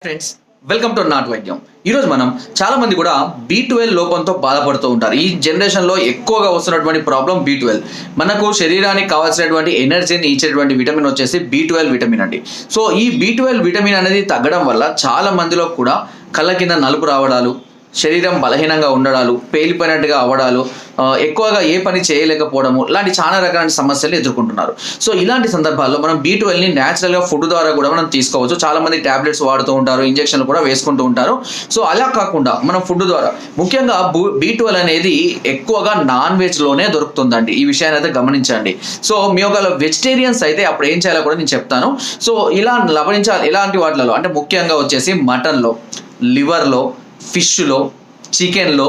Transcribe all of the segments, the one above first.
Friends, welcome to not వైద్యం. ఈరోజు మనం చాలా మంది కూడా B12 లోపంతో బాధపడుతూ ఉంటారు. ఈ జనరేషన్లో ఎక్కువగా వస్తున్నటువంటి ప్రాబ్లం B12. మనకు శరీరానికి కావాల్సినటువంటి ఎనర్జీని ఇచ్చేటువంటి విటమిన్ వచ్చేసి B12 విటమిన్ అండి. సో ఈ B12 విటమిన్ అనేది తగ్గడం వల్ల చాలా మందిలో కూడా కళ్ళ కింద నలుపు రావడాలు, శరీరం బలహీనంగా ఉండడాలు, పేలిపోయినట్టుగా అవ్వడాలు, ఎక్కువగా ఏ పని చేయలేకపోవడము, ఇలాంటి చాలా రకాల సమస్యలు ఎదుర్కొంటున్నారు. సో ఇలాంటి సందర్భాల్లో మనం B12ని న్యాచురల్గా ఫుడ్ ద్వారా కూడా మనం తీసుకోవచ్చు. చాలామంది ట్యాబ్లెట్స్ వాడుతూ ఉంటారు, ఇంజక్షన్లు కూడా వేసుకుంటూ ఉంటారు. సో అలా కాకుండా మనం ఫుడ్ ద్వారా, ముఖ్యంగా B12 అనేది ఎక్కువగా నాన్ వెజ్లోనే దొరుకుతుందండి. ఈ విషయాన్ని అయితే గమనించండి. సో మీ ఒక వెజిటేరియన్స్ అయితే అప్పుడు ఏం చేయాలో కూడా నేను చెప్తాను. సో ఇలా లభించాలి ఎలాంటి వాటిలలో అంటే ముఖ్యంగా వచ్చేసి మటన్లో, లివర్లో, ఫిష్లో, చికెన్లో,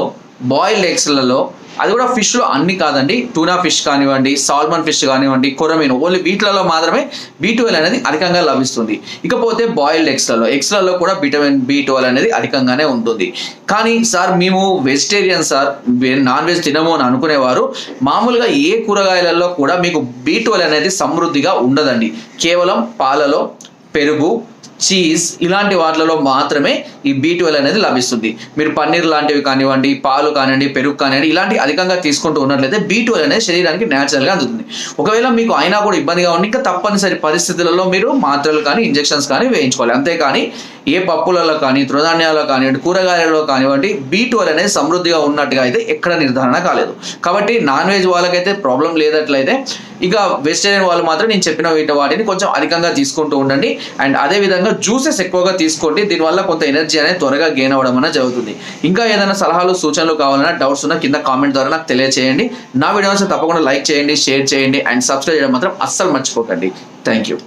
బాయిల్డ్ ఎగ్స్లలో, అది కూడా ఫిష్లో అన్ని కాదండి, టూనా ఫిష్ కానివ్వండి, సాల్మన్ ఫిష్ కానివ్వండి, కొరమీను, ఓన్లీ వీటిలలో మాత్రమే B12 అనేది అధికంగా లభిస్తుంది. ఇకపోతే బాయిల్డ్ ఎగ్స్లలో కూడా విటమిన్ B12 అనేది అధికంగానే ఉంటుంది. కానీ సార్ మేము వెజిటేరియన్ సార్, నాన్ వెజ్ తినము అని అనుకునేవారు మామూలుగా ఏ కూరగాయలలో కూడా మీకు B12 అనేది సమృద్ధిగా ఉండదండి. కేవలం పాలలో, పెరుగు, చీజ్ ఇలాంటి వాటిలలో మాత్రమే ఈ B12 అనేది లభిస్తుంది. మీరు పన్నీర్ లాంటివి కానివ్వండి, పాలు కానివ్వండి, పెరుగు కానివ్వండి, ఇలాంటి అధికంగా తీసుకుంటూ ఉన్నట్లయితే B12 అనేది శరీరానికి న్యాచురల్గా అందుతుంది. ఒకవేళ మీకు అయినా కూడా ఇబ్బందిగా ఉండి ఇంకా తప్పనిసరి పరిస్థితులలో మీరు మాత్రలు కానీ ఇంజెక్షన్స్ కానీ వేయించుకోవాలి. అంతేకాని ఏ పప్పులలో కానీ, తృణధాన్యాలలో కానివ్వండి, కూరగాయలలో కానివ్వండి B12 అనేది సమృద్ధిగా ఉన్నట్టుగా అయితే ఎక్కడ నిర్ధారణ కాలేదు. కాబట్టి నాన్ వెజ్ వాళ్ళకైతే ప్రాబ్లం లేదట్లయితే ఇక వెజిటేరియన్ వాళ్ళు మాత్రం నేను చెప్పిన వాటిని కొంచెం అధికంగా తీసుకుంటూ ఉండండి. అండ్ అదేవిధంగా జ్యూసెస్ ఎక్కువగా తీసుకోండి. దీనివల్ల కొంత ఎనర్జీ అనేది త్వరగా గెయిన్ అవ్వడం అనేది జరుగుతుంది. ఇంకా ఏదైనా సలహాలు, సూచనలు కావాలన్నా, డౌట్స్ ఉన్నా కింద కామెంట్ ద్వారా నాకు తెలియజేయండి. నా వీడియోస్ తప్పకుండా లైక్ చేయండి, షేర్ చేయండి అండ్ సబ్స్క్రైబ్ చేయడం మాత్రం అస్సలు మర్చిపోకండి. Thank you.